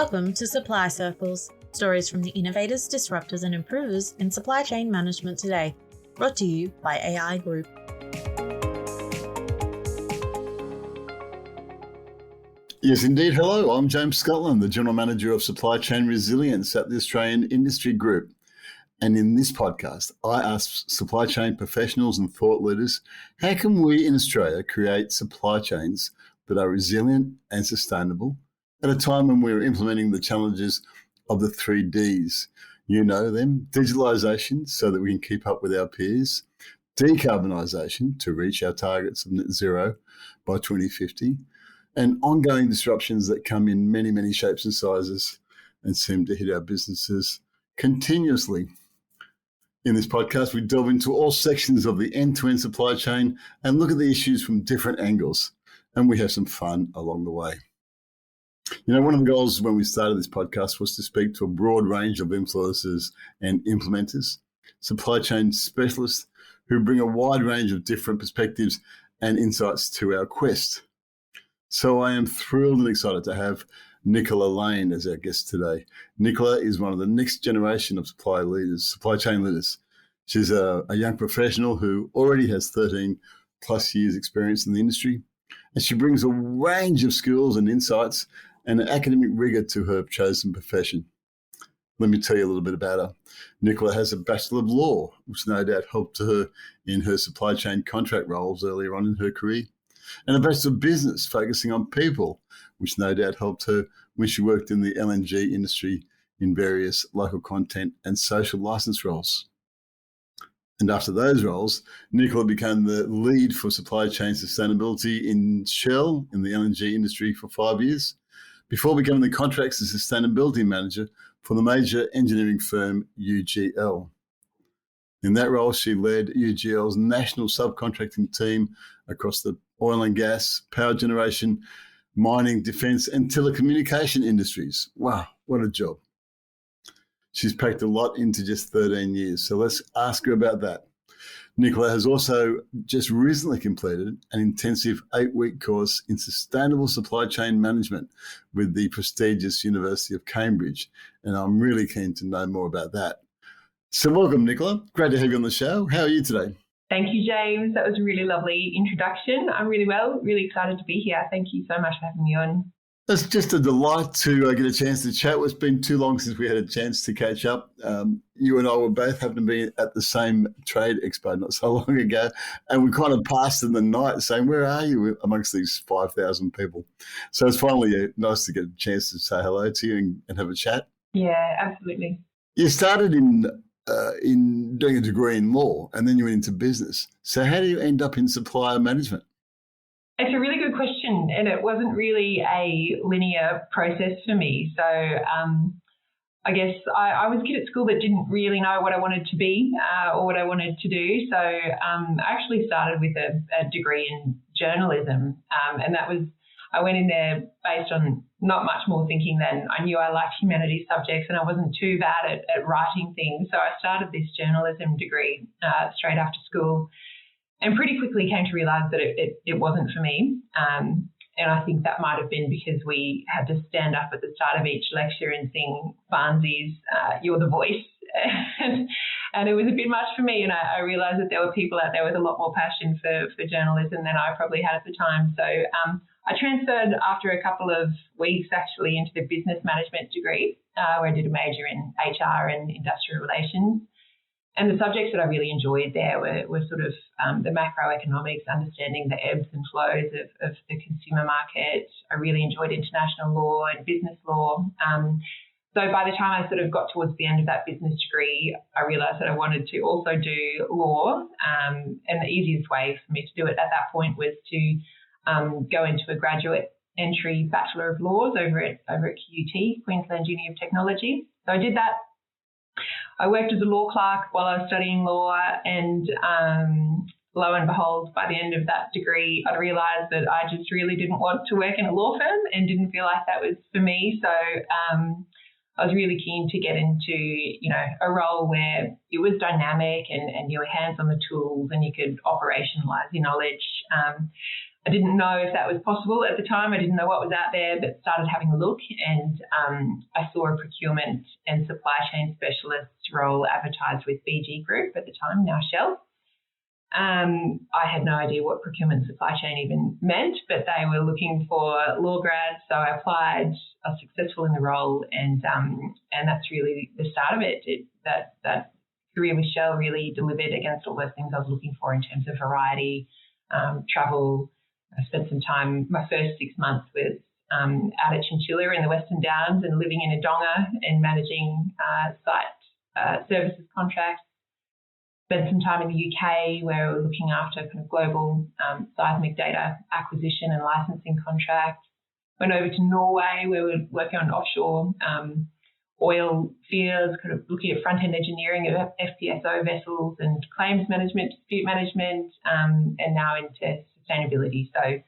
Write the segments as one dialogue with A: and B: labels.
A: Welcome to Supply Circles, stories from the innovators, disruptors and improvers in supply chain management today, brought to you by AI Group.
B: Yes, indeed. Hello, I'm James Scotland, the General Manager of Supply Chain Resilience at the Australian Industry Group. And in this podcast, I ask supply chain professionals and thought leaders, how can we in Australia create supply chains that are resilient and sustainable at a time when we're implementing the challenges of the 3Ds? You know them: digitalisation so that we can keep up with our peers, decarbonisation to reach our targets of net zero by 2050, and ongoing disruptions that come in many, many shapes and sizes and seem to hit our businesses continuously. In this podcast, we delve into all sections of the end-to-end supply chain and look at the issues from different angles, and we have some fun along the way. You know, one of the goals when we started this podcast was to speak to a broad range of influencers and implementers, supply chain specialists who bring a wide range of different perspectives and insights to our quest. So I am thrilled and excited to have Nicola Lane as our guest today. Nicola is one of the next generation of supply chain leaders. She's a young professional who already has 13 plus years experience in the industry, and she brings a range of skills and insights and an academic rigor to her chosen profession. Let me tell you a little bit about her. Nicola has a Bachelor of Law, which no doubt helped her in her supply chain contract roles earlier on in her career, and a Bachelor of Business focusing on people, which no doubt helped her when she worked in the LNG industry in various local content and social license roles. And after those roles, Nicola became the lead for supply chain sustainability in Shell in the LNG industry for 5 years, before becoming the contracts and sustainability manager for the major engineering firm UGL. In that role, she led UGL's national subcontracting team across the oil and gas, power generation, mining, defence and telecommunication industries. Wow, what a job. She's packed a lot into just 13 years, so let's ask her about that. Nicola has also just recently completed an intensive 8-week course in sustainable supply chain management with the prestigious University of Cambridge, and I'm really keen to know more about that. So welcome, Nicola. Great to have you on the show. How are you today?
C: Thank you, James. That was a really lovely introduction. I'm really well, really excited to be here. Thank you so much for having me on.
B: It's just a delight to get a chance to chat. It's been too long since we had a chance to catch up. You and I were both happened to be at the same trade expo not so long ago, and we kind of passed in the night saying, where are you amongst these 5,000 people? So it's finally nice to get a chance to say hello to you and have a chat.
C: Yeah, absolutely.
B: You started in doing a degree in law, and then you went into business. So how do you end up in supplier management?
C: It's a really good question, and it wasn't really a linear process for me. So I guess I was a kid at school that didn't really know what I wanted to be or what I wanted to do. So I actually started with a degree in journalism, and that was, I went in there based on not much more thinking than I knew I liked humanities subjects and I wasn't too bad at writing things. So I started this journalism degree straight after school, and pretty quickly came to realise that it wasn't for me. And I think that might have been because we had to stand up at the start of each lecture and sing Barnsley's You're the Voice. And it was a bit much for me. And I realised that there were people out there with a lot more passion for journalism than I probably had at the time. So I transferred after a couple of weeks actually into the business management degree, where I did a major in HR and industrial relations. And the subjects that I really enjoyed there were sort of the macroeconomics, understanding the ebbs and flows of the consumer market. I really enjoyed international law and business law. So by the time I sort of got towards the end of that business degree, I realised that I wanted to also do law. And the easiest way for me to do it at that point was to go into a graduate entry Bachelor of Laws over at QUT, Queensland Uni of Technology. So I did that. I worked as a law clerk while I was studying law, and lo and behold, by the end of that degree, I realised that I just really didn't want to work in a law firm and didn't feel like that was for me. So I was really keen to get into, a role where it was dynamic and you were hands on the tools and you could operationalise your knowledge. I didn't know if that was possible at the time. I didn't know what was out there, but started having a look, and I saw a procurement and supply chain specialist role advertised with BG Group at the time, now Shell. I had no idea what procurement and supply chain even meant, but they were looking for law grads, so I applied. I was successful in the role, and that's really the start of it. That career with Shell really delivered against all those things I was looking for in terms of variety, travel. I spent some time. My first 6 months was out at Chinchilla in the Western Downs and living in a donga and managing site services contracts. Spent some time in the UK where we were looking after kind of global seismic data acquisition and licensing contracts. Went over to Norway where we were working on offshore oil fields, kind of looking at front-end engineering of FPSO vessels and claims management, dispute management, and now into sustainability. So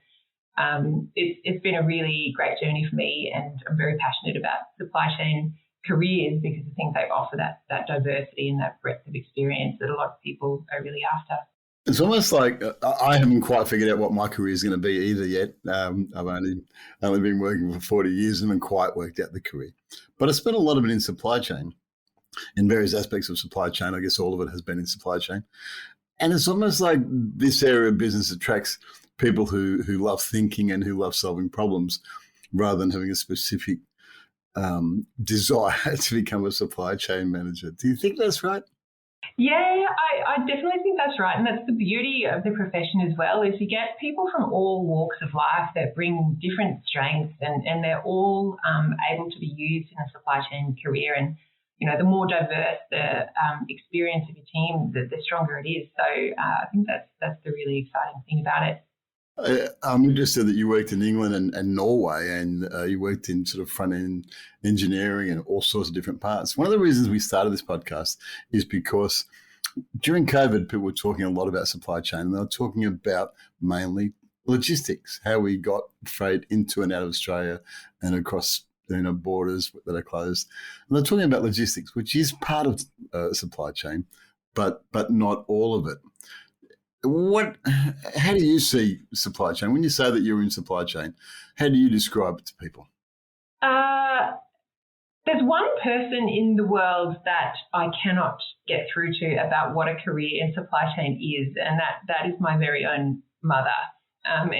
C: it's been a really great journey for me, and I'm very passionate about supply chain careers because I think they offer that diversity and that breadth of experience that a lot of people are really after.
B: It's almost like I haven't quite figured out what my career is going to be either yet. I've only been working for 40 years and haven't quite worked out the career. But I spent a lot of it in supply chain, in various aspects of supply chain. I guess all of it has been in supply chain. And it's almost like this area of business attracts people who love thinking and who love solving problems rather than having a specific desire to become a supply chain manager. Do you think that's right?
C: Yeah, I definitely think that's right. And that's the beauty of the profession as well, is you get people from all walks of life that bring different strengths, and they're all able to be used in a supply chain career. And, you know, the more diverse the experience of your team, the stronger it is. So I think that's the really exciting thing about it.
B: I'm interested that you worked in England and Norway, and you worked in sort of front-end engineering and all sorts of different parts. One of the reasons we started this podcast is because during COVID, people were talking a lot about supply chain, and they were talking about mainly logistics, how we got freight into and out of Australia and across borders that are closed. And they're talking about logistics, which is part of supply chain, but not all of it. How do you see supply chain? When you say that you're in supply chain, how do you describe it to people?
C: There's one person in the world that I cannot get through to about what a career in supply chain is, and that is my very own mother. And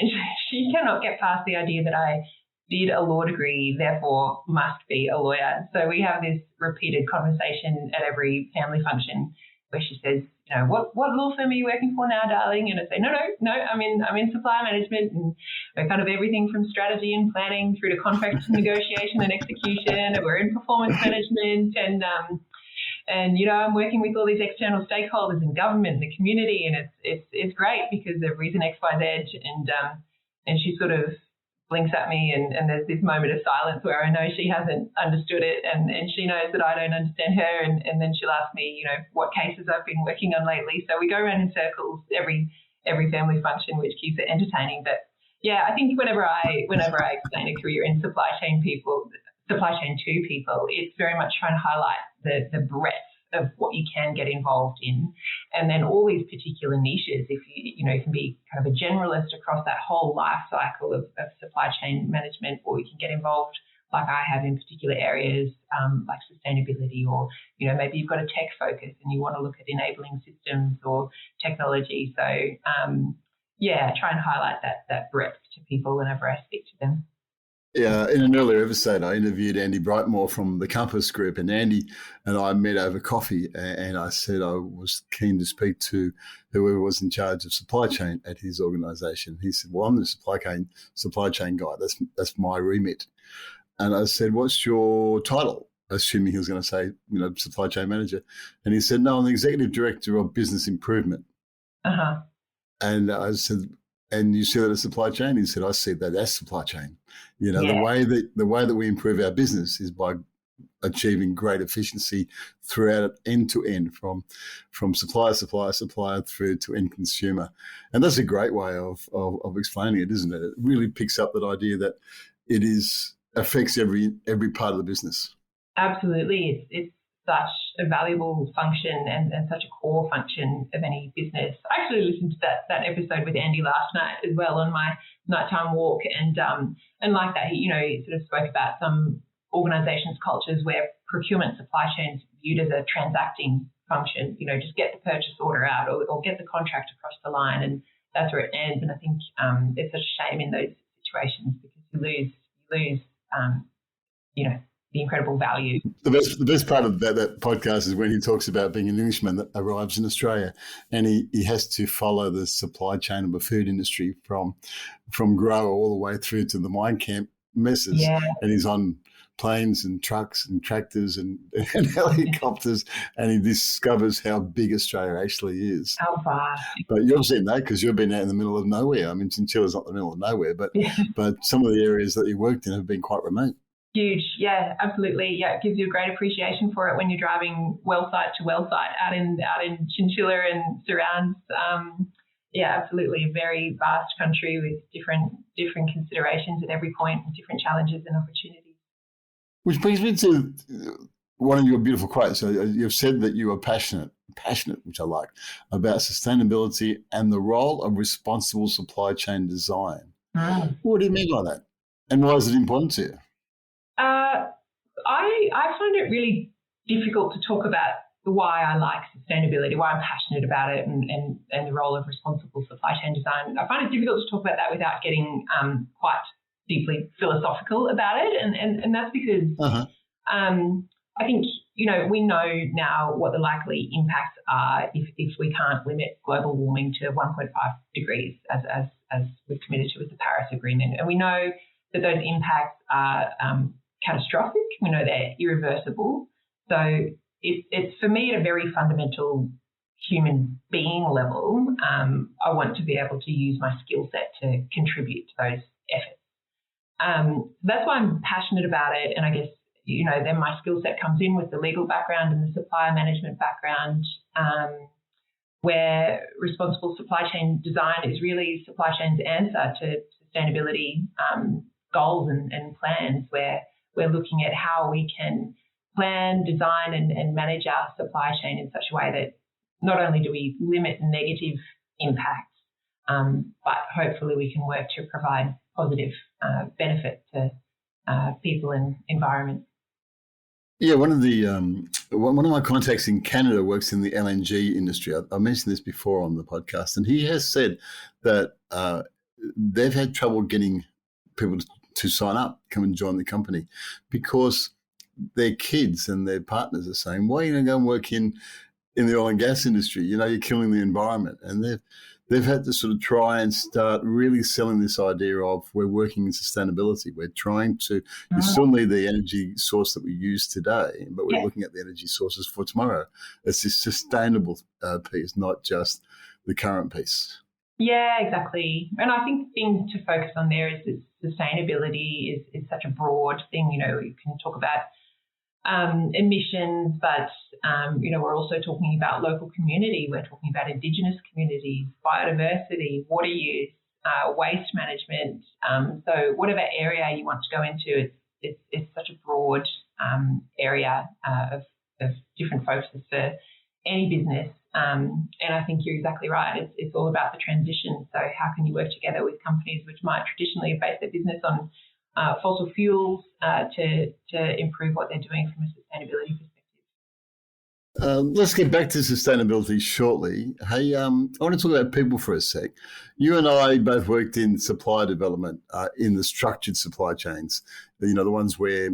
C: she cannot get past the idea that I did a law degree, therefore must be a lawyer. So we have this repeated conversation at every family function where she says, you know, what law firm are you working for now, darling? And I say, no, I'm in supply management, and we're kind of everything from strategy and planning through to contract negotiation and execution, and we're in performance management, and you know, I'm working with all these external stakeholders in government and the community, and it's great because of reason X, Y, Z, and she sort of blinks at me, and there's this moment of silence where I know she hasn't understood it, and she knows that I don't understand her, and then she'll ask me, you know, what cases I've been working on lately. So we go around in circles every family function, which keeps it entertaining. But yeah, I think whenever I explain a career in supply chain to people, it's very much trying to highlight the breadth of what you can get involved in, and then all these particular niches. If you can be kind of a generalist across that whole life cycle of supply chain management, or you can get involved like I have in particular areas like sustainability, or you know, maybe you've got a tech focus and you want to look at enabling systems or technology. So try and highlight that breadth to people whenever I speak to them.
B: Yeah, in an earlier episode, I interviewed Andy Brightmore from the Compass Group, and Andy and I met over coffee, and I said I was keen to speak to whoever was in charge of supply chain at his organisation. He said, well, I'm the supply chain guy. That's my remit. And I said, what's your title? Assuming he was going to say, you know, supply chain manager. And he said, no, I'm the executive director of business improvement.
C: Uh-huh.
B: And I said, and you see that as supply chain? He said, I see that as supply chain. You know,
C: yeah.
B: the way that we improve our business is by achieving great efficiency throughout end to end, from supplier through to end consumer. And that's a great way of explaining it, isn't it? It really picks up that idea that it affects every part of the business.
C: Absolutely. It's such a valuable function and such a core function of any business. I actually listened to that episode with Andy last night as well on my nighttime walk, and like that, he sort of spoke about some organisations' cultures where procurement supply chains viewed as a transacting function. Just get the purchase order out or get the contract across the line, and that's where it ends. And I think it's such a shame in those situations because you lose the incredible value.
B: The best part of that podcast is when he talks about being an Englishman that arrives in Australia, and he has to follow the supply chain of the food industry from grower all the way through to the mine camp messes.
C: Yeah.
B: And he's on planes and trucks and tractors and helicopters, and he discovers how big Australia actually is.
C: How vast.
B: But you've seen that because you've been out in the middle of nowhere. I mean, Chinchilla's not the middle of nowhere, but some of the areas that you worked in have been quite remote.
C: Huge. Yeah, absolutely. Yeah, it gives you a great appreciation for it when you're driving well site to well site out in Chinchilla and surrounds. Yeah, absolutely. A very vast country with different considerations at every point and different challenges and opportunities.
B: Which brings me to one of your beautiful quotes. So you've said that you are passionate, which I like, about sustainability and the role of responsible supply chain design. What do you mean by that? And why is it important to you?
C: I find it really difficult to talk about why I like sustainability, why I'm passionate about it, and the role of responsible supply chain design. I find it difficult to talk about that without getting quite deeply philosophical about it, and that's because I think we know now what the likely impacts are if we can't limit global warming to 1.5 degrees as we've committed to with the Paris Agreement, and we know that those impacts are catastrophic. We know they're irreversible. So it's for me at a very fundamental human being level. I want to be able to use my skill set to contribute to those efforts. That's why I'm passionate about it. And I guess, then my skill set comes in with the legal background and the supplier management background, where responsible supply chain design is really supply chain's answer to sustainability goals and plans, where we're looking at how we can plan, design and manage our supply chain in such a way that not only do we limit negative impacts, but hopefully we can work to provide positive benefit to people and environment.
B: Yeah, one of my contacts in Canada works in the LNG industry. I mentioned this before on the podcast, and he has said that they've had trouble getting people to sign up, come and join the company, because their kids and their partners are saying, "Why are you going to go and work in the oil and gas industry? You're killing the environment." And they've had to sort of try and start really selling this idea of we're working in sustainability. We're trying to, you still need the energy source that we use today, but we're looking at the energy sources for tomorrow. It's this sustainable piece, not just the current piece.
C: Yeah, exactly. And I think the thing to focus on there is that sustainability is such a broad thing. You can talk about emissions, but we're also talking about local community. We're talking about Indigenous communities, biodiversity, water use, waste management. So whatever area you want to go into, it's such a broad area of different focuses for any business. And I think you're exactly right. It's all about the transition. So how can you work together with companies which might traditionally have based their business on fossil fuels to improve what they're doing from a sustainability perspective?
B: Let's get back to sustainability shortly. Hey, I want to talk about people for a sec. You and I both worked in supply development in the structured supply chains, the ones where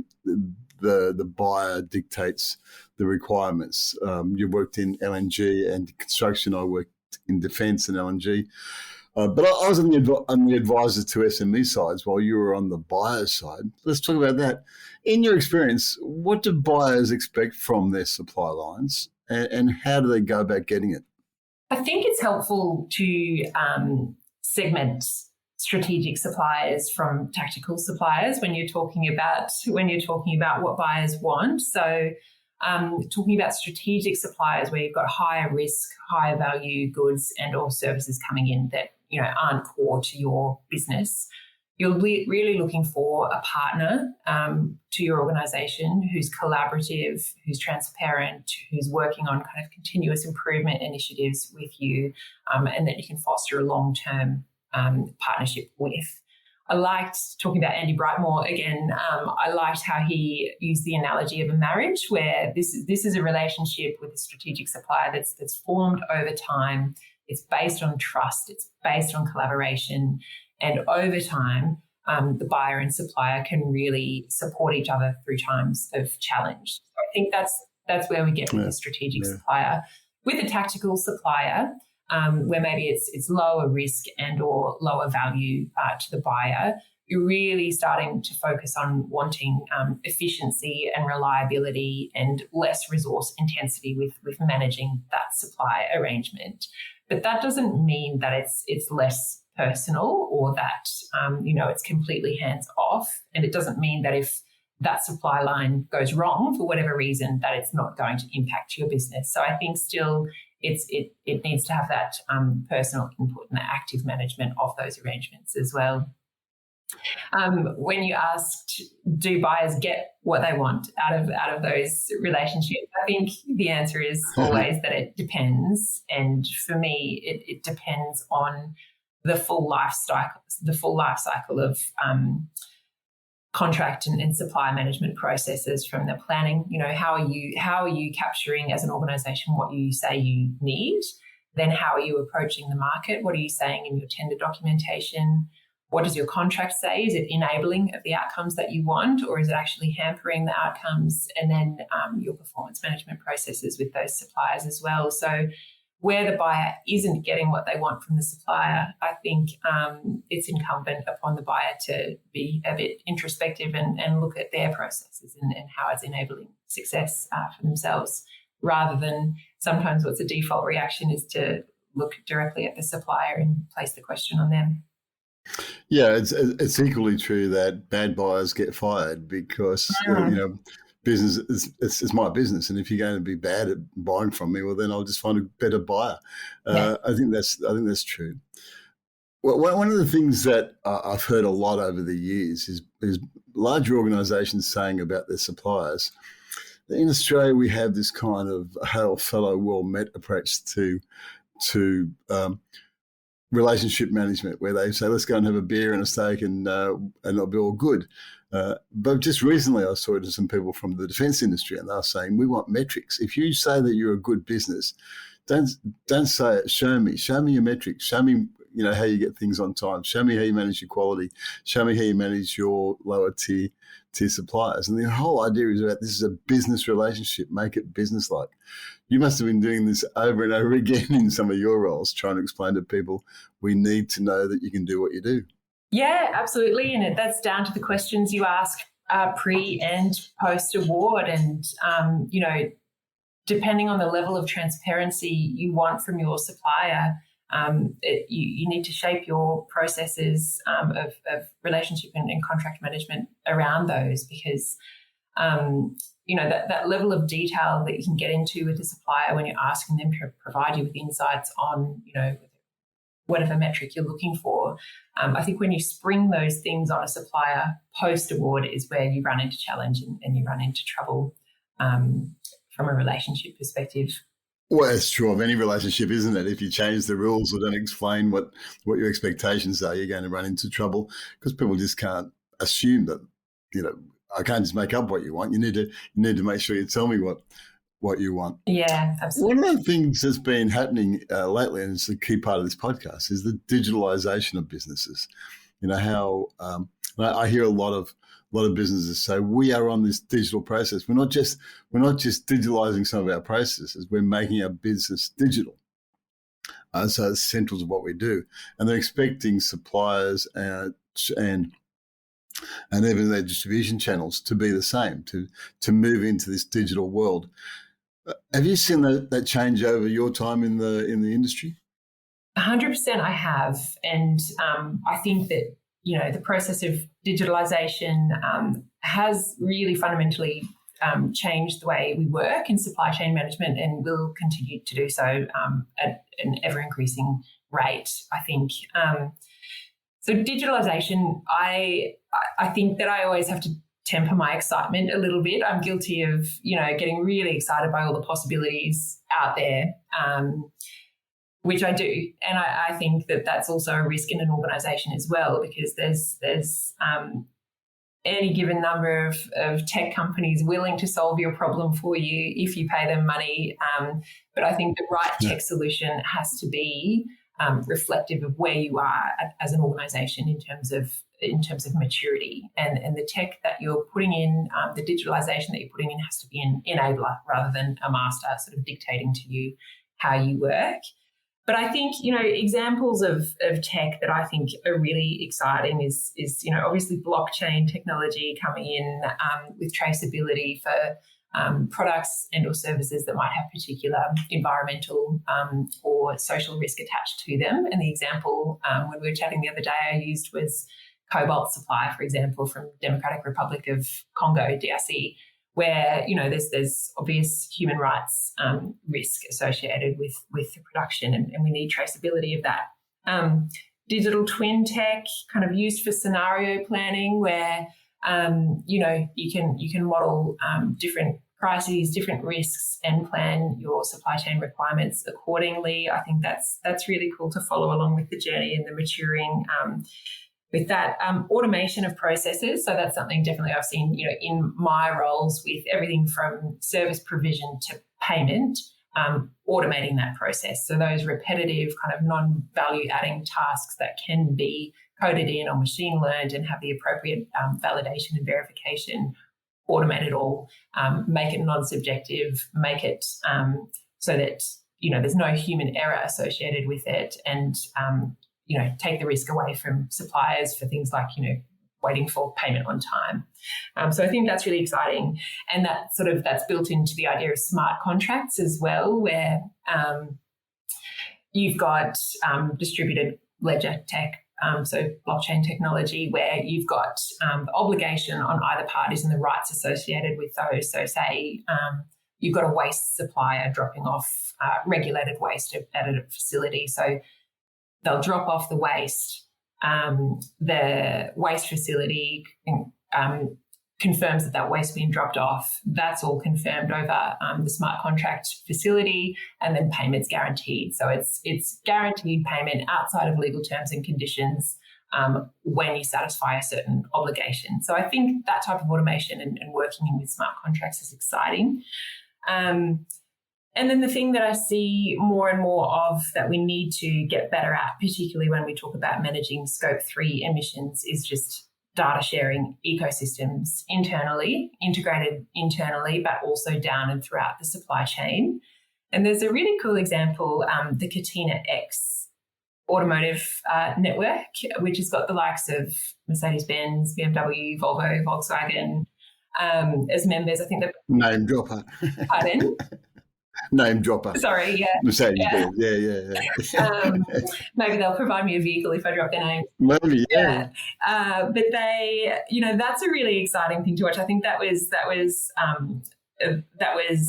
B: the buyer dictates the requirements. You worked in LNG and construction. I worked in defence and LNG. But I was on the advisor to SME sides while you were on the buyer side. Let's talk about that. In your experience, what do buyers expect from their supply lines and how do they go about getting it?
D: I think it's helpful to segment strategic suppliers from tactical suppliers when you're talking about what buyers want. So talking about strategic suppliers where you've got higher risk, higher value goods and or services coming in that aren't core to your business. you're really looking for a partner to your organisation who's collaborative, who's transparent, who's working on kind of continuous improvement initiatives with you, and that you can foster a long-term partnership with. I liked talking about Andy Brightmore again. I liked how he used the analogy of a marriage, where this is a relationship with a strategic supplier that's formed over time. It's based on trust. It's based on collaboration. And over time, the buyer and supplier can really support each other through times of challenge. So I think that's where we get with a strategic supplier. With a tactical supplier, where maybe it's lower risk and or lower value to the buyer, you're really starting to focus on wanting efficiency and reliability and less resource intensity with managing that supply arrangement. But that doesn't mean that it's less personal or that it's completely hands off, and it doesn't mean that if that supply line goes wrong for whatever reason that it's not going to impact your business. So I think still it needs to have that personal input and the active management of those arrangements as well. When you asked, do buyers get what they want out of those relationships, I think the answer is always that it depends. And for me, it depends on the full life cycle of contract and supply management processes, from the planning. How are you capturing as an organisation what you say you need? Then how are you approaching the market? What are you saying in your tender documentation? What does your contract say? Is it enabling of the outcomes that you want, or is it actually hampering the outcomes? And then your performance management processes with those suppliers as well. So where the buyer isn't getting what they want from the supplier, I think it's incumbent upon the buyer to be a bit introspective and look at their processes and how it's enabling success for themselves, rather than sometimes what's a default reaction is to look directly at the supplier and place the question on them.
B: Yeah, it's equally true that bad buyers get fired because business it's my business, and if you're going to be bad at buying from me, well, then I'll just find a better buyer. I think that's true. Well, one of the things that I've heard a lot over the years is larger organisations saying about their suppliers that in Australia we have this kind of hail fellow well met approach to relationship management, where they say, let's go and have a beer and a steak and it'll be all good. But just recently I saw it to some people from the defence industry, and they were saying, we want metrics. If you say that you're a good business, don't say it. Show me your metrics. Show me, how you get things on time. Show me how you manage your quality. Show me how you manage your lower tier suppliers. And the whole idea is about this is a business relationship. Make it business-like. You must have been doing this over and over again in some of your roles, trying to explain to people we need to know that you can do what you do.
D: Yeah, absolutely. And that's down to the questions you ask pre and post award. And, depending on the level of transparency you want from your supplier, you need to shape your processes of relationship and contract management around those, because that level of detail that you can get into with the supplier when you're asking them to provide you with insights on, whatever metric you're looking for. I think when you spring those things on a supplier post-award is where you run into challenge and you run into trouble from a relationship perspective.
B: Well, it's true of any relationship, isn't it? If you change the rules or don't explain what your expectations are, you're going to run into trouble, because people just can't assume that, I can't just make up what you want. You need to make sure you tell me what you want.
D: Yeah, absolutely.
B: One of the things that's been happening lately, and it's a key part of this podcast, is the digitalization of businesses. How I hear a lot of businesses say we are on this digital process. We're not just digitalizing some of our processes. We're making our business digital. So it's central to what we do, and they're expecting suppliers and even their distribution channels to be the same, to move into this digital world. Have you seen that change over your time in the industry?
D: 100% I have. And I think that, the process of digitalisation has really fundamentally changed the way we work in supply chain management, and will continue to do so at an ever-increasing rate, I think. So digitalisation, I think that I always have to temper my excitement a little bit. I'm guilty of, getting really excited by all the possibilities out there, which I do. And I think that that's also a risk in an organisation as well, because there's any given number of tech companies willing to solve your problem for you if you pay them money. But I think the right tech solution has to be reflective of where you are as an organisation in terms of maturity, and the tech that you're putting in, the digitalisation that you're putting in has to be an enabler rather than a master sort of dictating to you how you work. But I think, examples of tech that I think are really exciting is obviously blockchain technology coming in with traceability for products and or services that might have particular environmental or social risk attached to them. And the example when we were chatting the other day I used was cobalt supply, for example, from Democratic Republic of Congo, DRC, where there's obvious human rights risk associated with the production, and we need traceability of that. Digital twin tech kind of used for scenario planning, where you can model different crises, different risks, and plan your supply chain requirements accordingly. I think that's really cool to follow along with the journey and the maturing. With that, automation of processes. So that's something definitely I've seen, in my roles with everything from service provision to payment, automating that process. So those repetitive kind of non-value adding tasks that can be coded in or machine learned and have the appropriate validation and verification, automate it all, make it non-subjective, make it so that, there's no human error associated with it, and take the risk away from suppliers for things like, waiting for payment on time. So I think that's really exciting. And that's built into the idea of smart contracts as well, where you've got distributed ledger tech, so blockchain technology, where you've got the obligation on either parties and the rights associated with those. So say you've got a waste supplier dropping off regulated waste at a facility. So they'll drop off the waste. The waste facility confirms that waste being dropped off. That's all confirmed over the smart contract facility, and then payment's guaranteed. So it's guaranteed payment outside of legal terms and conditions when you satisfy a certain obligation. So I think that type of automation and working in with smart contracts is exciting. And then the thing that I see more and more of that we need to get better at, particularly when we talk about managing scope 3 emissions, is just data sharing ecosystems internally, integrated internally, but also down and throughout the supply chain. And there's a really cool example, the Catena X automotive network, which has got the likes of Mercedes-Benz, BMW, Volvo, Volkswagen as members. I think that...
B: Name dropper.
D: Pardon?
B: Name dropper.
D: Sorry, yeah.
B: Mercedes-Benz, yeah.
D: Maybe they'll provide me a vehicle if I drop their name.
B: Maybe, yeah.
D: But they, that's a really exciting thing to watch. I think that was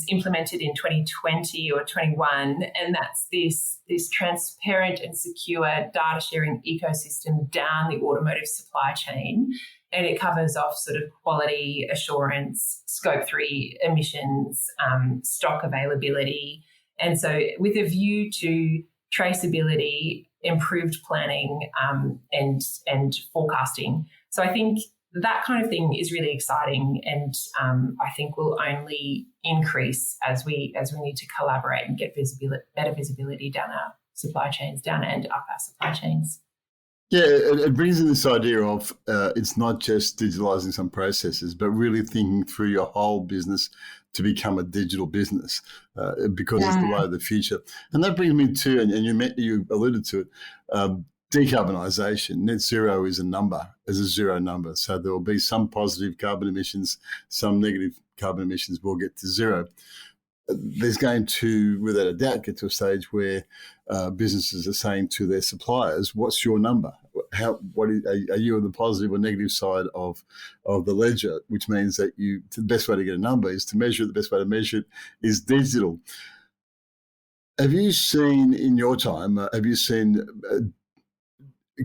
D: implemented in 2020 or 21, and that's this transparent and secure data sharing ecosystem down the automotive supply chain. And it covers off sort of quality assurance, scope 3 emissions, stock availability. And so with a view to traceability, improved planning and forecasting. So I think that kind of thing is really exciting, and I think will only increase as we need to collaborate and get better visibility down our supply chains, down and up our supply chains.
B: Yeah, it brings in this idea of it's not just digitalising some processes, but really thinking through your whole business to become a digital business because it's the way of the future. And that brings me to, and you alluded to it, decarbonisation. Net zero is a zero number. So there will be some positive carbon emissions, some negative carbon emissions will get to zero. There's going to, without a doubt, get to a stage where businesses are saying to their suppliers, "What's your number? Are you on the positive or negative side of the ledger?" Which means that the best way to get a number is to measure it. The best way to measure it is digital. Have you seen in your time?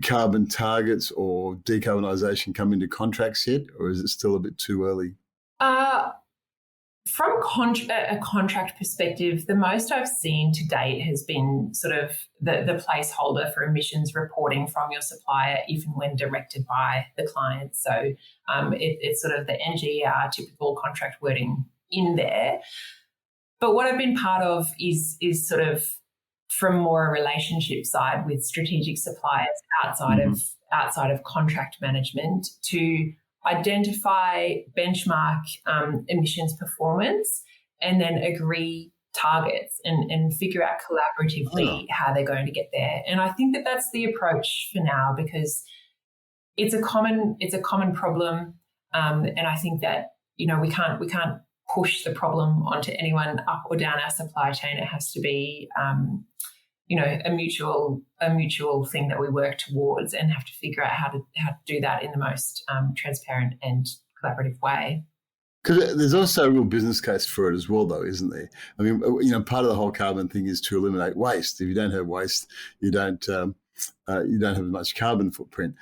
B: carbon targets or decarbonisation come into contracts yet, or is it still a bit too early?
D: From a contract perspective, the most I've seen to date has been sort of the placeholder for emissions reporting from your supplier, even when directed by the client. So it's sort of the NGER typical contract wording in there. But what I've been part of is sort of from more a relationship side with strategic suppliers outside of contract management to identify, benchmark emissions performance, and then agree targets and figure out collaboratively how they're going to get there. And I think that that's the approach for now, because it's a common problem, and I think that we can't push the problem onto anyone up or down our supply chain. It has to be a mutual thing that we work towards, and have to figure out how to do that in the most transparent and collaborative way.
B: Because there's also a real business case for it as well, though, isn't there? I mean, part of the whole carbon thing is to eliminate waste. If you don't have waste, you don't have as much carbon footprint,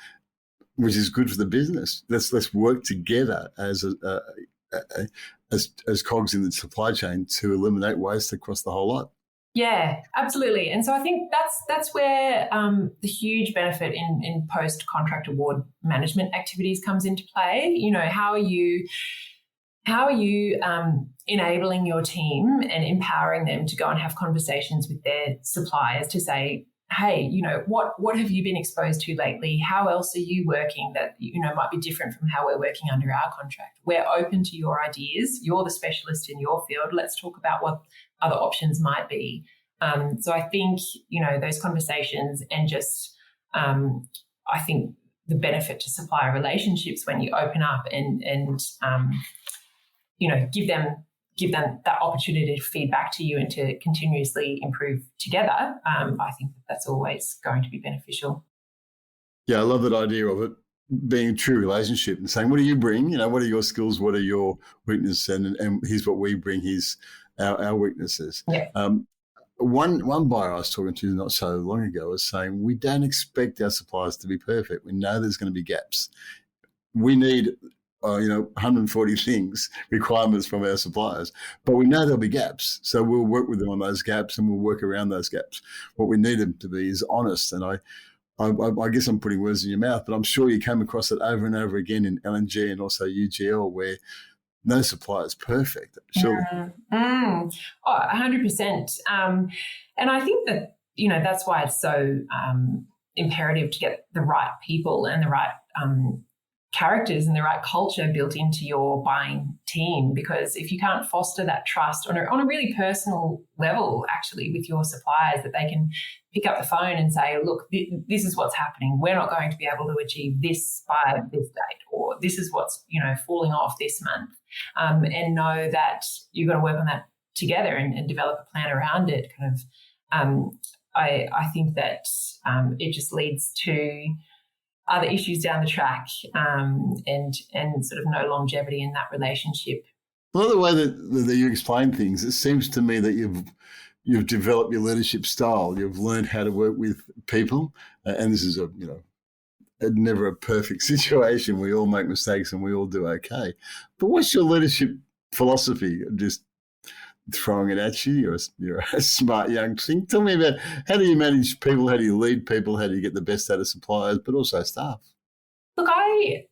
B: which is good for the business. Let's work together as cogs in the supply chain to eliminate waste across the whole lot.
D: Yeah, absolutely. And so I think that's where the huge benefit in post-contract award management activities comes into play. How are you enabling your team and empowering them to go and have conversations with their suppliers to say, hey, what have you been exposed to lately? How else are you working that, might be different from how we're working under our contract? We're open to your ideas. You're the specialist in your field. Let's talk about what other options might be. So I think, those conversations and just, I think the benefit to supplier relationships when you open up and give them that opportunity to feed back to you and to continuously improve together. I think that's always going to be beneficial.
B: Yeah, I love that idea of it being a true relationship and saying, what do you bring? What are your skills? What are your weaknesses? And here's what we bring, here's our weaknesses.
D: Yeah.
B: One buyer I was talking to not so long ago was saying, we don't expect our suppliers to be perfect. We know there's going to be gaps. We need 140 requirements from our suppliers, but we know there'll be gaps. So we'll work with them on those gaps and we'll work around those gaps. What we need them to be is honest. And I guess I'm putting words in your mouth, but I'm sure you came across it over and over again in LNG and also UGL, where no supplier is perfect. Surely.
D: 100%. And I think that, that's why it's so imperative to get the right people and the right characters and the right culture built into your buying team, because if you can't foster that trust on a really personal level, actually, with your suppliers, that they can pick up the phone and say, look, this is what's happening. We're not going to be able to achieve this by this date, or this is what's, falling off this month, and know that you've got to work on that together and develop a plan around it. I think that it just leads to other issues down the track, and sort of no longevity in that relationship.
B: Well, the way that you explain things, it seems to me that you've developed your leadership style. You've learned how to work with people, and this is never a perfect situation. We all make mistakes and we all do okay. But what's your leadership philosophy? Just throwing it at you. You're a smart young thing. Tell me about, how do you manage people? How do you lead people? How do you get the best out of suppliers, but also staff?
D: Look, I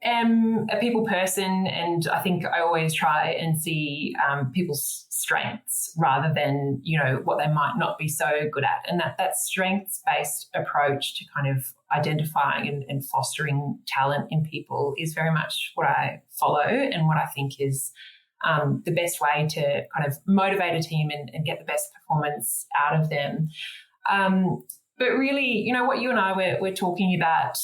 D: am a people person, and I think I always try and see people's strengths rather than, what they might not be so good at. And that strengths-based approach to kind of identifying and fostering talent in people is very much what I follow, and what I think is the best way to kind of motivate a team and get the best performance out of them. But really, what you and I were talking about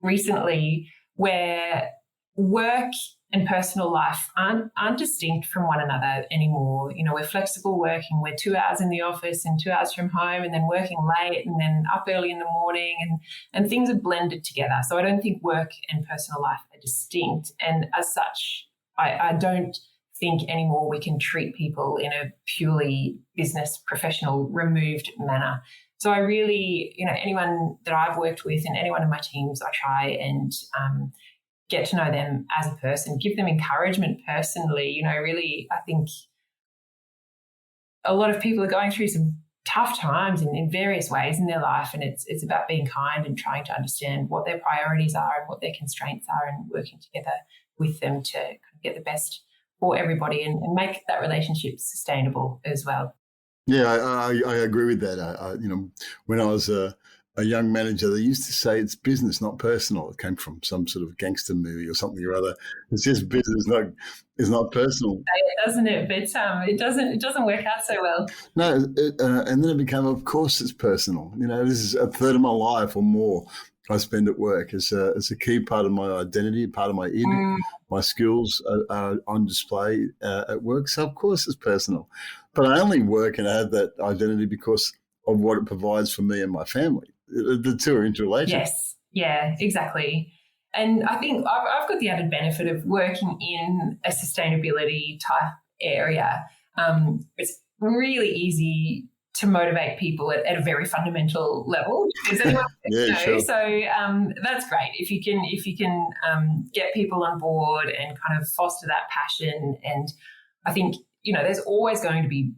D: recently, where work and personal life aren't distinct from one another anymore. We're flexible working. We're 2 hours in the office and 2 hours from home, and then working late and then up early in the morning, and things are blended together. So I don't think work and personal life are distinct. And as such, I don't think anymore we can treat people in a purely business professional removed manner. So I really, anyone that I've worked with and anyone in my teams, I try and get to know them as a person, give them encouragement personally. Really, I think a lot of people are going through some tough times in various ways in their life, and it's about being kind and trying to understand what their priorities are and what their constraints are, and working together with them to kind of get the best for everybody and make that relationship sustainable as well.
B: Yeah, I agree with that. When I was a young manager, they used to say it's business, not personal. It came from some sort of gangster movie or something or other. It's just business, it's not personal.
D: Doesn't it? But it doesn't work out so well.
B: No, and then it became, of course, it's personal. This is a third of my life or more I spend at work. It's a key part of my identity, part of my id. My skills are on display at work, so of course it's personal. But I only work and I have that identity because of what it provides for me and my family. The two are interrelated.
D: Yes, yeah, exactly. And I think I've got the added benefit of working in a sustainability type area. It's really easy to motivate people at a very fundamental level. Does anyone
B: Sure.
D: So that's great if you can get people on board and kind of foster that passion. And I think there's always going to be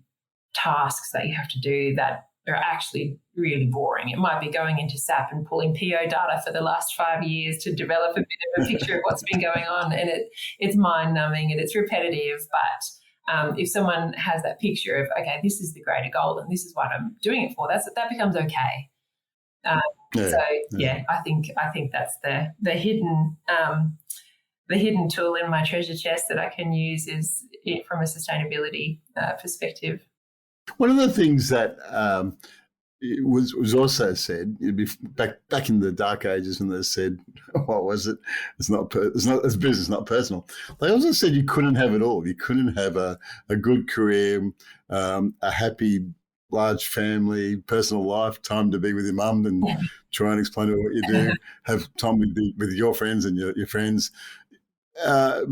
D: tasks that you have to do that are actually really boring. It might be going into SAP and pulling PO data for the last 5 years to develop a bit of a picture of what's been going on, and it's mind-numbing and it's repetitive. But if someone has that picture of, okay, this is the greater goal and this is what I'm doing it for, that becomes okay. I think that's the hidden tool in my treasure chest that I can use is it from a sustainability perspective.
B: One of the things that was also said back in the dark ages when they said, what was it? It's business, not personal. They also said you couldn't have it all. You couldn't have a good career, a happy large family, personal life, time to be with your mum and try and explain to her what you do, have time with your friends and your friends. How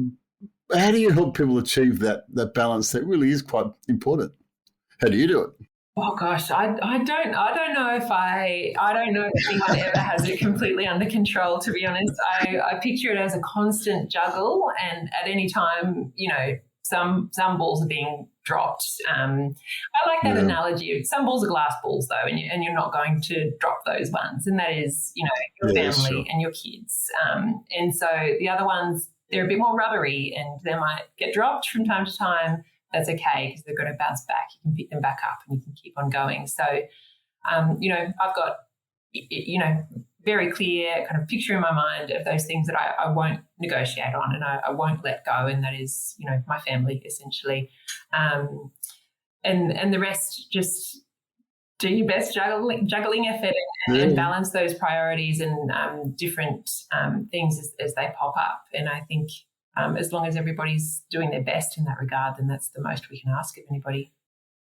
B: do you help people achieve that balance that really is quite important? How do you do it?
D: Oh gosh, I don't know if anyone ever has it completely under control, to be honest. I picture it as a constant juggle, and at any time, some balls are being dropped. I like that analogy. Some balls are glass balls though, and you're not going to drop those ones, and that is, your family and your kids. And so the other ones, they're a bit more rubbery and they might get dropped from time to time. That's okay because they're going to bounce back. You can pick them back up and you can keep on going. So, I've got, very clear kind of picture in my mind of those things that I won't negotiate on and I won't let go. And that is, my family essentially. And the rest, just do your best juggling effort and balance those priorities and different things as they pop up. And I think, as long as everybody's doing their best in that regard, then that's the most we can ask of anybody.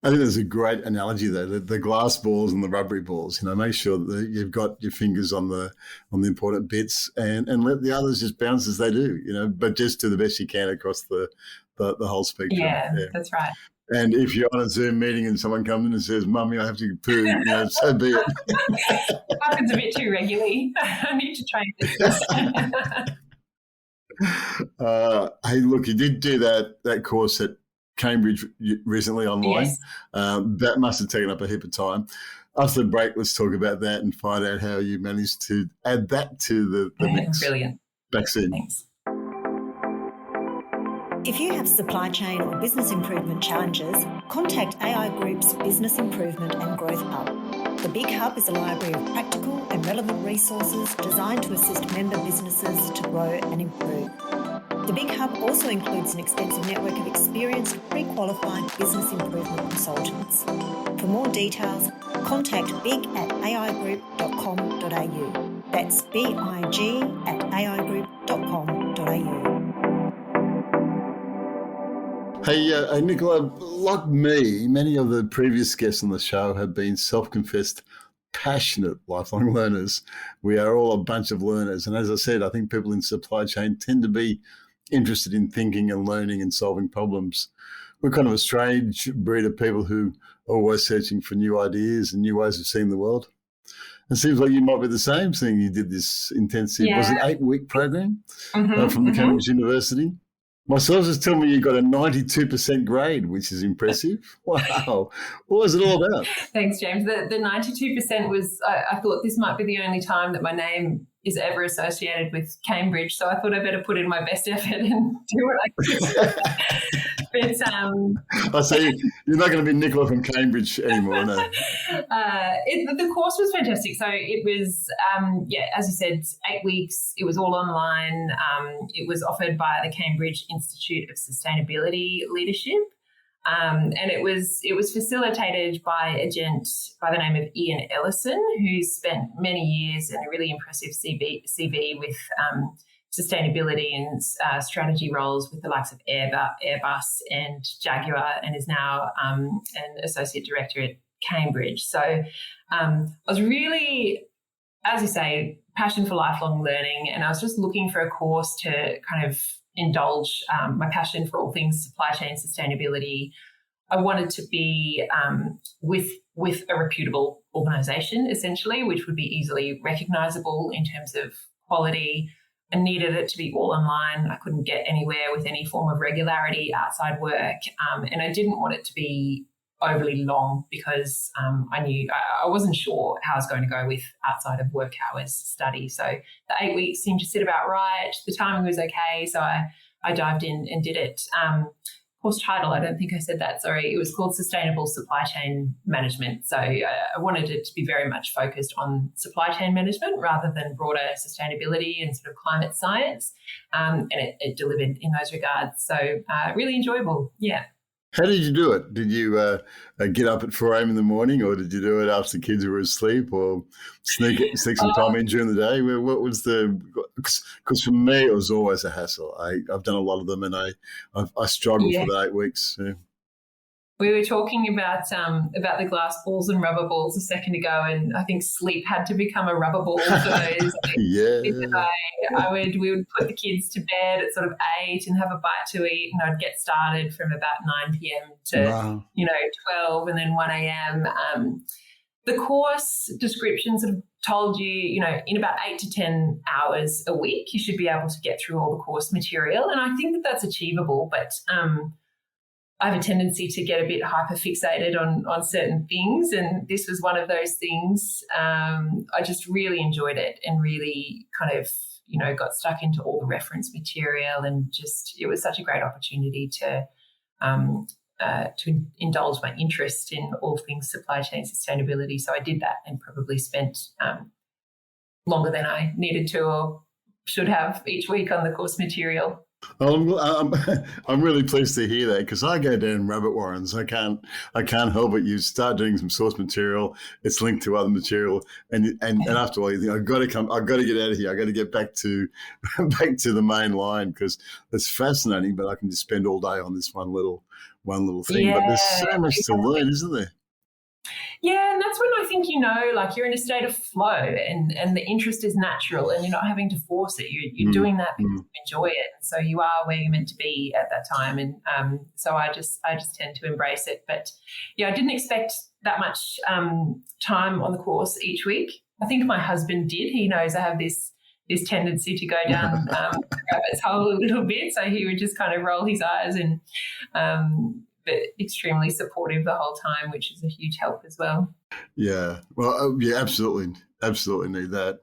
B: I think there's a great analogy there, the glass balls and the rubbery balls. Make sure that you've got your fingers on the important bits and let the others just bounce as they do, but just do the best you can across the whole spectrum.
D: Yeah, that's right.
B: And if you're on a Zoom meeting and someone comes in and says, "Mummy, I have to poo," so be it.
D: It happens a bit too regularly. I need to train this.
B: Hey, look, you did do that course at Cambridge recently online.
D: Yes.
B: That must have taken up a heap of time. After the break, let's talk about that and find out how you managed to add that to the mix.
D: Brilliant.
B: Back soon.
D: Thanks.
E: If you have supply chain or business improvement challenges, contact AI Group's Business Improvement and Growth Hub. The Big Hub is a library of practical and relevant resources designed to assist member businesses to grow and improve. The Big Hub also includes an extensive network of experienced, pre-qualified business improvement consultants. For more details, contact big@aigroup.com.au. That's big@aigroup.com.au.
B: Hey, Nicola, like me, many of the previous guests on the show have been self-confessed, passionate lifelong learners. We are all a bunch of learners. And as I said, I think people in supply chain tend to be interested in thinking and learning and solving problems. we're kind of a strange breed of people who are always searching for new ideas and new ways of seeing the world. It seems like you might be the same thing. You did this intensive, was it 8-week program from the Cambridge University? My sources tell me you got a 92% grade, which is impressive. Wow. What was it all about?
D: Thanks, James. The 92% was, I thought this might be the only time that my name is ever associated with Cambridge. So I thought I better put in my best effort and do what I could. But
B: I see you're not going to be Nicola from Cambridge anymore, no.
D: The course was fantastic. So it was, as you said, 8 weeks. It was all online. It was offered by the Cambridge Institute of Sustainability Leadership. And it was facilitated by a gent by the name of Ian Ellison, who spent many years in a really impressive CV with sustainability and strategy roles with the likes of Airbus and Jaguar, and is now an associate director at Cambridge. So I was really, as you say, passion for lifelong learning, and I was just looking for a course to kind of indulge my passion for all things supply chain sustainability. I wanted to be with a reputable organisation, essentially, which would be easily recognisable in terms of quality. I needed it to be all online. I couldn't get anywhere with any form of regularity outside work, and I didn't want it to be overly long because I wasn't sure how I was going to go with outside of work hours study. So the 8 weeks seemed to sit about right. The timing was okay, so I dived in and did it. Course title, I don't think I said that, sorry. It was called Sustainable Supply Chain Management. So I wanted it to be very much focused on supply chain management rather than broader sustainability and sort of climate science. And it delivered in those regards. So really enjoyable, yeah.
B: How did you do it? Did you get up at 4 a.m. in the morning, or did you do it after the kids were asleep, or sneak some time in during the day? What was because for me, it was always a hassle. I've done a lot of them, and I struggled for the 8 weeks. Yeah.
D: We were talking about the glass balls and rubber balls a second ago, and I think sleep had to become a rubber ball for those.
B: Yeah.
D: We would put the kids to bed at sort of 8 and have a bite to eat, and I'd get started from about 9 p.m. to 12 and then 1 a.m. The course description sort of told you, in about 8 to 10 hours a week, you should be able to get through all the course material, and I think that that's achievable, but I have a tendency to get a bit hyper-fixated on certain things, and this was one of those things. I just really enjoyed it and really kind of, got stuck into all the reference material, and just it was such a great opportunity to indulge my interest in all things supply chain sustainability. So I did that and probably spent longer than I needed to or should have each week on the course material.
B: I'm really pleased to hear that, because I go down rabbit warrens. I can't help it. You start doing some source material, it's linked to other material, and after all, you think I've got to get out of here. I got to get back to the main line, because it's fascinating. But I can just spend all day on this one little thing. Yeah, but there's so much to learn, isn't there?
D: Yeah, and that's when I think, you're in a state of flow and the interest is natural and you're not having to force it. You're doing that because you enjoy it. So you are where you're meant to be at that time. And so I just tend to embrace it. But yeah, I didn't expect that much time on the course each week. I think my husband did. He knows I have this tendency to go down rabbit's hole a little bit. So he would just kind of roll his eyes and but extremely supportive the whole time, which is a huge help as well. Yeah,
B: well, yeah, absolutely need that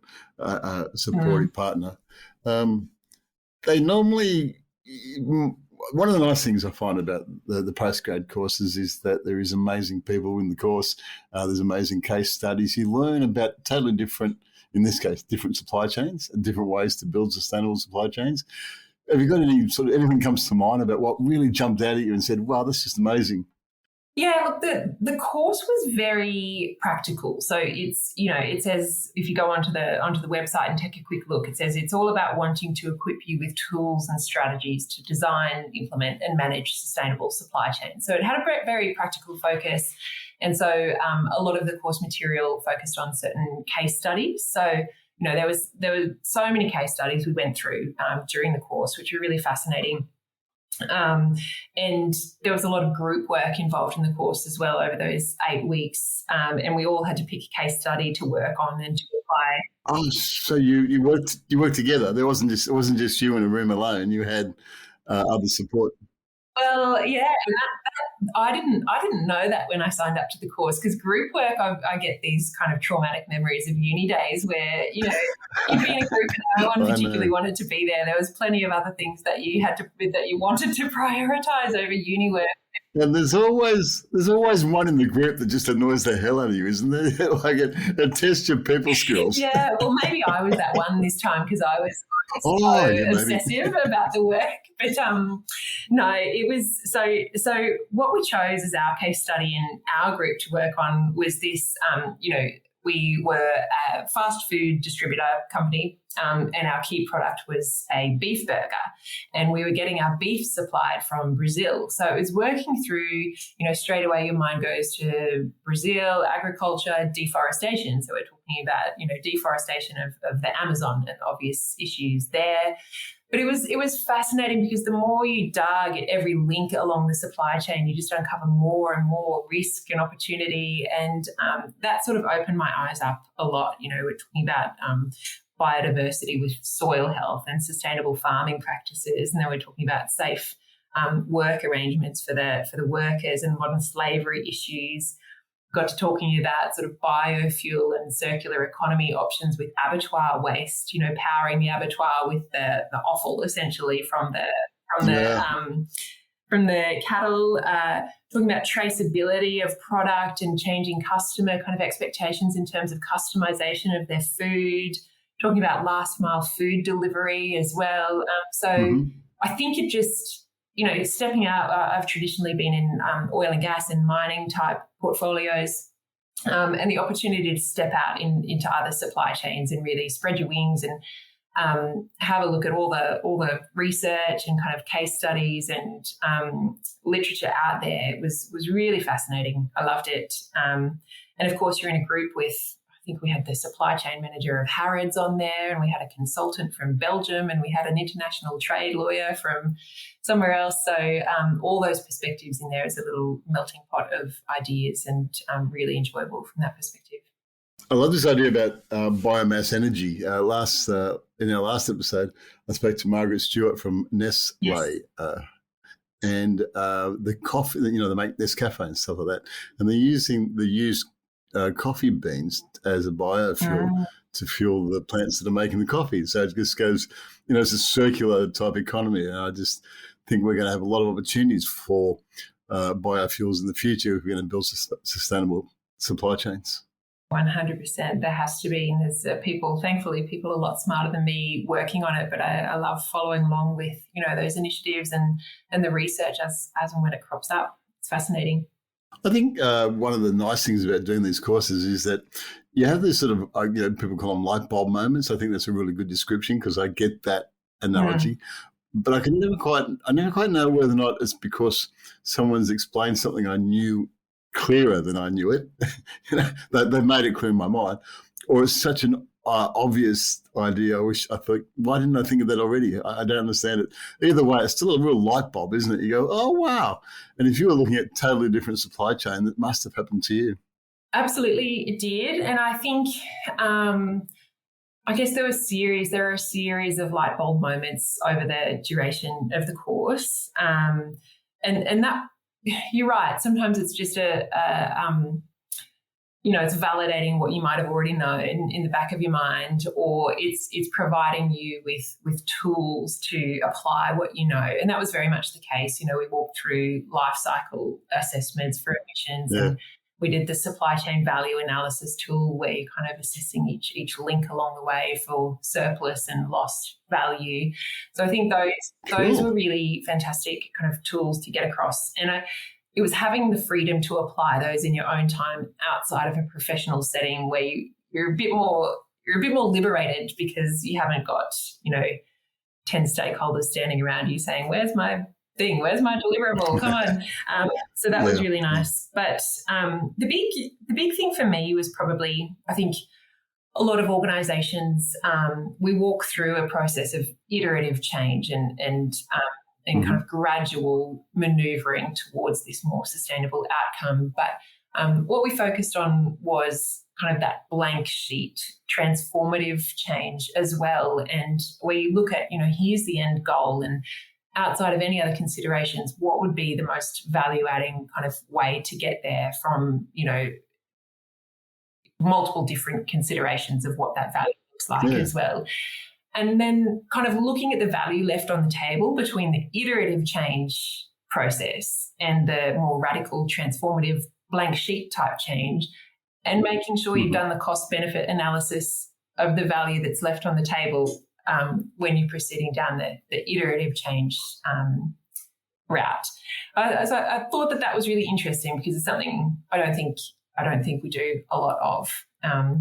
B: supportive partner. They normally, one of the nice things I find about the post-grad courses is that there is amazing people in the course. There's amazing case studies. You learn about totally different, in this case, different supply chains and different ways to build sustainable supply chains. Have you got anything comes to mind about what really jumped out at you and said, wow, that's just amazing?
D: Yeah, look, the course was very practical. So it's, it says, if you go onto the website and take a quick look, it says it's all about wanting to equip you with tools and strategies to design, implement and manage sustainable supply chains. So it had a very practical focus. And so a lot of the course material focused on certain case studies. So there were so many case studies we went through during the course, which were really fascinating. And there was a lot of group work involved in the course as well over those 8 weeks. And we all had to pick a case study to work on and to apply.
B: Oh, so you worked together. It wasn't just you in a room alone. You had other support.
D: Well, yeah, and I didn't know that when I signed up to the course, because group work, I get these kind of traumatic memories of uni days where, you know, you'd be in a group and no one particularly wanted to be there. There was plenty of other things that you wanted to prioritize over uni work.
B: And there's always one in the group that just annoys the hell out of you, isn't there? Like it tests your people skills.
D: Yeah, well, maybe I was that one this time because I was obsessive about the work. But no, it was so what we chose as our case study in our group to work on was this, we were a fast food distributor company, and our key product was a beef burger, and we were getting our beef supplied from Brazil. So it was working through, straight away your mind goes to Brazil, agriculture, deforestation. So we're talking about, deforestation of the Amazon and obvious issues there. But it was fascinating because the more you dug at every link along the supply chain, you just uncover more and more risk and opportunity. And that sort of opened my eyes up a lot. We're talking about biodiversity with soil health and sustainable farming practices. And then we're talking about safe work arrangements for the workers and modern slavery issues. Got to talking about sort of biofuel and circular economy options with abattoir waste, powering the abattoir with the offal essentially from the cattle, talking about traceability of product and changing customer kind of expectations in terms of customization of their food, talking about last mile food delivery as well. I think it just, stepping out, I've traditionally been in oil and gas and mining type portfolios, and the opportunity to step out into other supply chains and really spread your wings and have a look at all the research and kind of case studies and literature out there. It was really fascinating. I loved it. And of course, you're in a group with, I think we had the supply chain manager of Harrods on there, and we had a consultant from Belgium, and we had an international trade lawyer from somewhere else. So all those perspectives in there is a little melting pot of ideas, and really enjoyable from that perspective.
B: I love this idea about biomass energy. In our last episode, I spoke to Margaret Stewart from Nestle,
D: yes.
B: And the coffee, they make Nescafe and stuff like that, and they use coffee beans as a biofuel to fuel the plants that are making the coffee. So it just goes, it's a circular type economy. And I just think we're going to have a lot of opportunities for biofuels in the future if we're going to build sustainable supply chains.
D: 100%. There has to be. And there's thankfully people a lot smarter than me working on it, but I love following along with, those initiatives and the research as and when it crops up. It's fascinating.
B: I think one of the nice things about doing these courses is that you have this sort of, people call them light bulb moments. I think that's a really good description because I get that analogy. But I never quite know whether or not it's because someone's explained something I knew clearer than I knew it. They've made it clear in my mind, or it's such an obvious idea. I thought, why didn't I think of that already? I don't understand it. Either way, it's still a real light bulb, isn't it? You go, oh, wow. And if you were looking at totally different supply chain, that must have happened to you.
D: Absolutely, it did. And I think, I guess there are a series of light bulb moments over the duration of the course. And that, you're right. Sometimes it's just it's validating what you might have already known in the back of your mind, or it's providing you with tools to apply what you know. And that was very much the case. We walked through life cycle assessments for emissions, and we did the supply chain value analysis tool where you're kind of assessing each link along the way for surplus and lost value. So I think those were really fantastic kind of tools to get across. And it was having the freedom to apply those in your own time outside of a professional setting where you're a bit more liberated because you haven't got 10 stakeholders standing around you saying, "Where's my thing? Where's my deliverable? Come on!" So that was really nice. But the big thing for me was probably, I think, a lot of organisations we walk through a process of iterative change and and kind of gradual manoeuvring towards this more sustainable outcome. But what we focused on was kind of that blank sheet transformative change as well. And we look at, here's the end goal, and outside of any other considerations, what would be the most value-adding kind of way to get there from, multiple different considerations of what that value looks like as well. And then kind of looking at the value left on the table between the iterative change process and the more radical transformative blank sheet type change, and making sure you've done the cost-benefit analysis of the value that's left on the table when you're proceeding down the iterative change route. So I thought that was really interesting because it's something I don't think we do a lot of.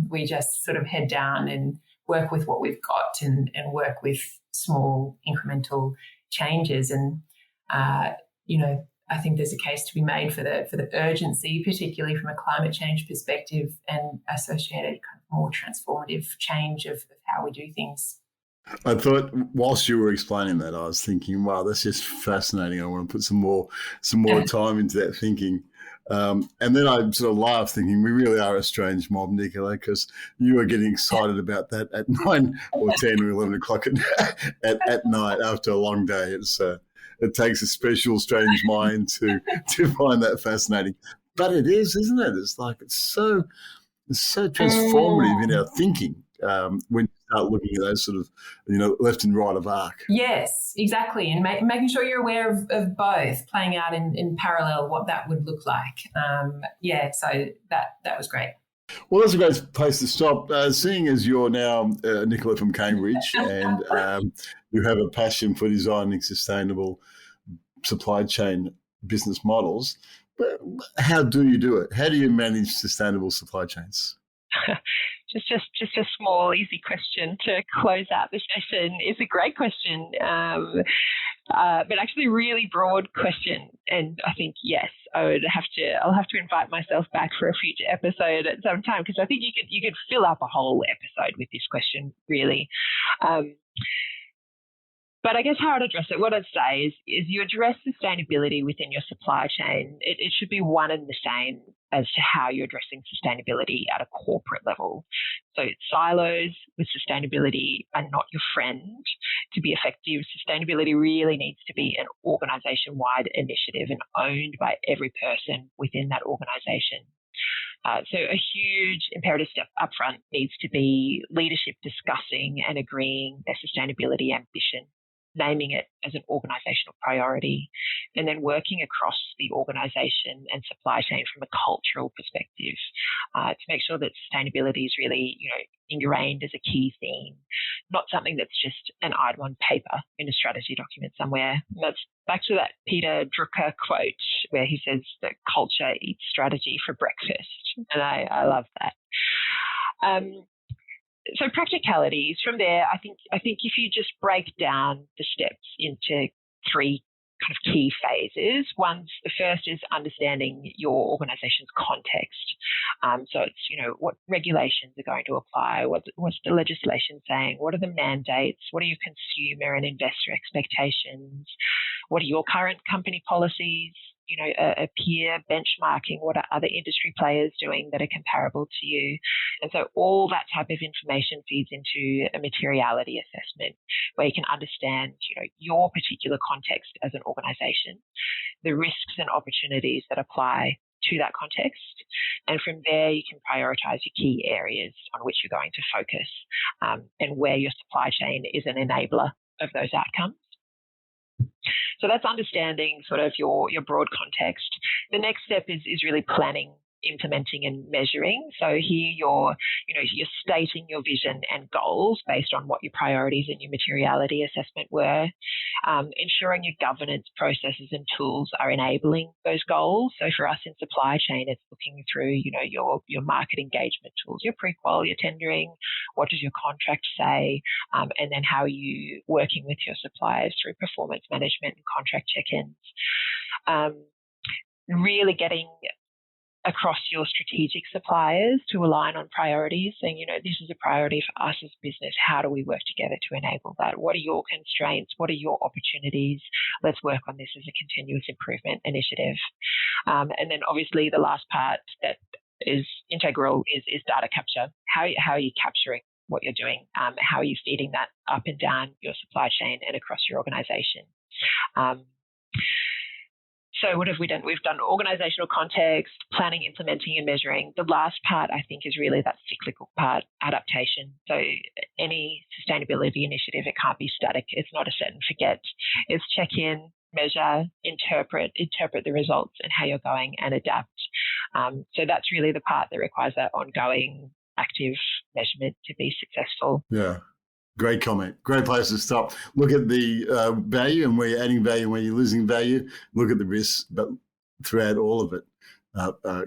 D: We just sort of head down and work with what we've got and work with small incremental changes. And I think there's a case to be made for the urgency, particularly from a climate change perspective, and associated kind of more transformative change of how we do things.
B: I thought whilst you were explaining that, I was thinking, wow, that's just fascinating. I want to put some more time into that thinking. And then I sort of laughed thinking, we really are a strange mob, Nicola, because you were getting excited about that at 9 or 10 or 11 o'clock at night after a long day. It takes a special, strange mind to find that fascinating. But it is, isn't it? It's so transformative in our thinking when you start looking at those sort of, left and right of arc.
D: Yes, exactly. And making sure you're aware of both playing out in parallel, what that would look like. So that was great.
B: Well, that's a great place to stop. Seeing as you're now Nicola from Cambridge and you have a passion for designing sustainable supply chain business models, but how do you do it? How do you manage sustainable supply chains?
C: Just a small, easy question to close out the session. It's a great question, but actually a really broad question. And I think, yes, I'll have to invite myself back for a future episode at some time, because I think you could fill up a whole episode with this question, really. But I guess how I'd address it, what I'd say is you address sustainability within your supply chain. It should be one and the same as to how you're addressing sustainability at a corporate level. So silos with sustainability are not your friend. To be effective, sustainability really needs to be an organisation-wide initiative and owned by every person within that organisation. So a huge imperative step upfront needs to be leadership discussing and agreeing their sustainability ambition, naming it as an organisational priority, and then working across the organisation and supply chain from a cultural perspective to make sure that sustainability is really, ingrained as a key theme, not something that's just an item on paper in a strategy document somewhere. And that's back to that Peter Drucker quote where he says that culture eats strategy for breakfast, and I love that. So practicalities from there, I think if you just break down the steps into 3 kind of key phases. The first is understanding your organization's context. So it's, what regulations are going to apply? What's the legislation saying? What are the mandates? What are your consumer and investor expectations? What are your current company policies? A peer benchmarking, what are other industry players doing that are comparable to you? And so all that type of information feeds into a materiality assessment where you can understand, your particular context as an organization, the risks and opportunities that apply to that context. And from there, you can prioritize your key areas on which you're going to focus and where your supply chain is an enabler of those outcomes. So that's understanding sort of your broad context. The next step is really planning, implementing and measuring. So here you're stating your vision and goals based on what your priorities and your materiality assessment were, ensuring your governance processes and tools are enabling those goals. So for us in supply chain, it's looking through, your market engagement tools, your pre-qual, your tendering, what does your contract say, and then how are you working with your suppliers through performance management and contract check-ins. Really getting across your strategic suppliers to align on priorities, saying, this is a priority for us as business. How do we work together to enable that? What are your constraints? What are your opportunities? Let's work on this as a continuous improvement initiative. And then obviously the last part that is integral is data capture. How are you capturing what you're doing? How are you feeding that up and down your supply chain and across your organization? So what have we done? We've done organizational context, planning, implementing, and measuring. The last part, I think, is really that cyclical part, adaptation. So any sustainability initiative, it can't be static. It's not a set and forget. It's check in, measure, interpret the results and how you're going, and adapt. So that's really the part that requires that ongoing active measurement to be successful.
B: Yeah. Great comment. Great place to stop. Look at the value and where you're adding value and where you're losing value. Look at the risks, but throughout all of it,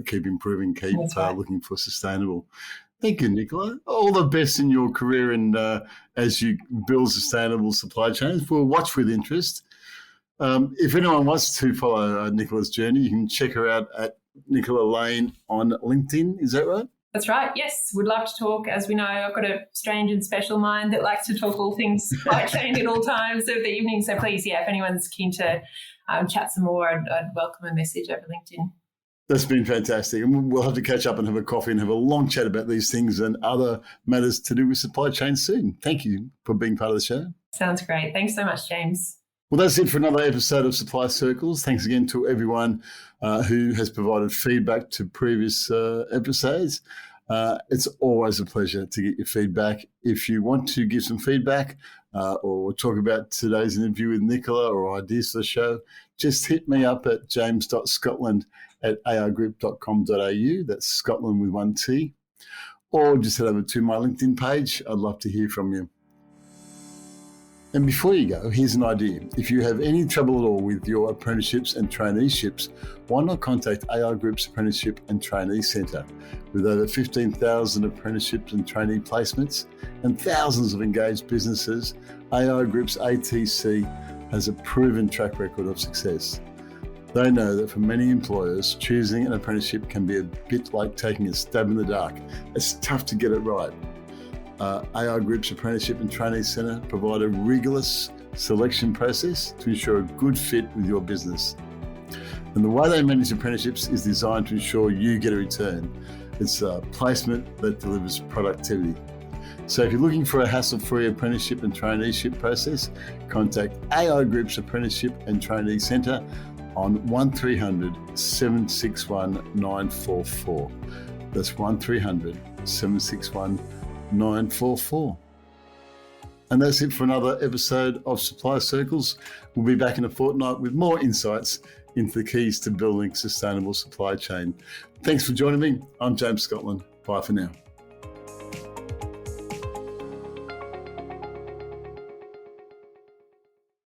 B: keep improving, keep looking for sustainable. Thank you, Nicola. All the best in your career and as you build sustainable supply chains. We'll watch with interest. If anyone wants to follow Nicola's journey, you can check her out at Nicola Lane on LinkedIn. Is that right?
D: That's right. Yes, would love to talk. As we know, I've got a strange and special mind that likes to talk all things supply chain at all times of the evening. So please, if anyone's keen to chat some more, I'd welcome a message over LinkedIn.
B: That's been fantastic. And we'll have to catch up and have a coffee and have a long chat about these things and other matters to do with supply chain soon. Thank you for being part of the show.
D: Sounds great. Thanks so much, James.
B: Well, that's it for another episode of Supply Circles. Thanks again to everyone who has provided feedback to previous episodes. It's always a pleasure to get your feedback. If you want to give some feedback or talk about today's interview with Nicola or ideas for the show, just hit me up at james.scotland@aigroup.com.au. That's Scotland with one T. Or just head over to my LinkedIn page. I'd love to hear from you. And before you go, here's an idea. If you have any trouble at all with your apprenticeships and traineeships, why not contact AI Group's Apprenticeship and Trainee Centre? With over 15,000 apprenticeships and trainee placements and thousands of engaged businesses, AI Group's ATC has a proven track record of success. They know that for many employers, choosing an apprenticeship can be a bit like taking a stab in the dark. It's tough to get it right. AI Group's Apprenticeship and Trainee Centre provide a rigorous selection process to ensure a good fit with your business. And the way they manage apprenticeships is designed to ensure you get a return. It's a placement that delivers productivity. So if you're looking for a hassle-free apprenticeship and traineeship process, contact AI Group's Apprenticeship and Trainee Centre on 1300 761 944. That's 1300 761 944. And that's it for another episode of Supply Circles. We'll be back in a fortnight with more insights into the keys to building sustainable supply chain. Thanks for joining me. I'm James Scotland. Bye for now.